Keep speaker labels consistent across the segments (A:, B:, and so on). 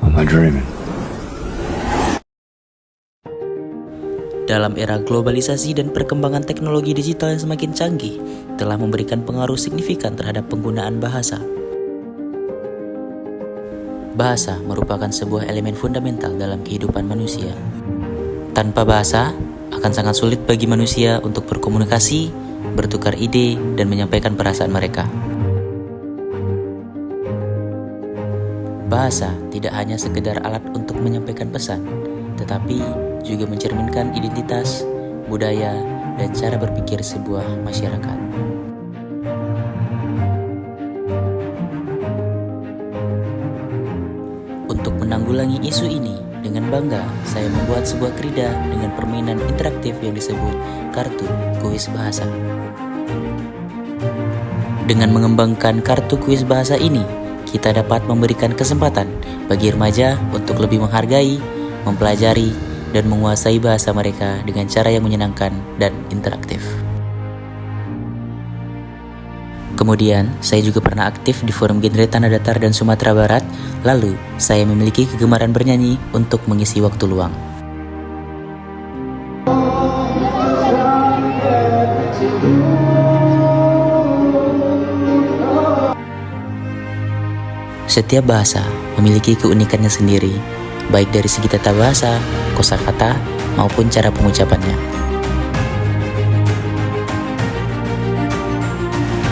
A: Am I dreaming?
B: Dalam era globalisasi dan perkembangan teknologi digital yang semakin canggih, telah memberikan pengaruh signifikan terhadap penggunaan bahasa. Bahasa merupakan sebuah elemen fundamental dalam kehidupan manusia. Tanpa bahasa, akan sangat sulit bagi manusia untuk berkomunikasi, bertukar ide, dan menyampaikan perasaan mereka. Bahasa tidak hanya sekedar alat untuk menyampaikan pesan, tetapi juga mencerminkan identitas, budaya, dan cara berpikir sebuah masyarakat. Untuk menanggulangi isu ini, dengan bangga saya membuat sebuah krida dengan permainan interaktif yang disebut kartu kuis bahasa. Dengan mengembangkan kartu kuis bahasa ini, kita dapat memberikan kesempatan bagi remaja untuk lebih menghargai, mempelajari, dan menguasai bahasa mereka dengan cara yang menyenangkan dan interaktif. Kemudian, saya juga pernah aktif di forum genre Tanah Datar dan Sumatera Barat, lalu saya memiliki kegemaran bernyanyi untuk mengisi waktu luang. Setiap bahasa memiliki keunikannya sendiri, baik dari segi tata bahasa, kosakata, maupun cara pengucapannya.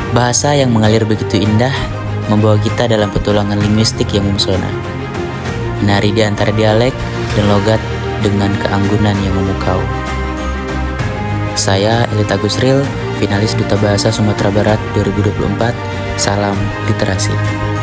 B: Bahasa yang mengalir begitu indah membawa kita dalam petualangan linguistik yang memesona. Menari di antara dialek dan logat dengan keanggunan yang memukau. Saya, Elit Agusril, finalis Duta Bahasa Sumatera Barat 2024. Salam literasi.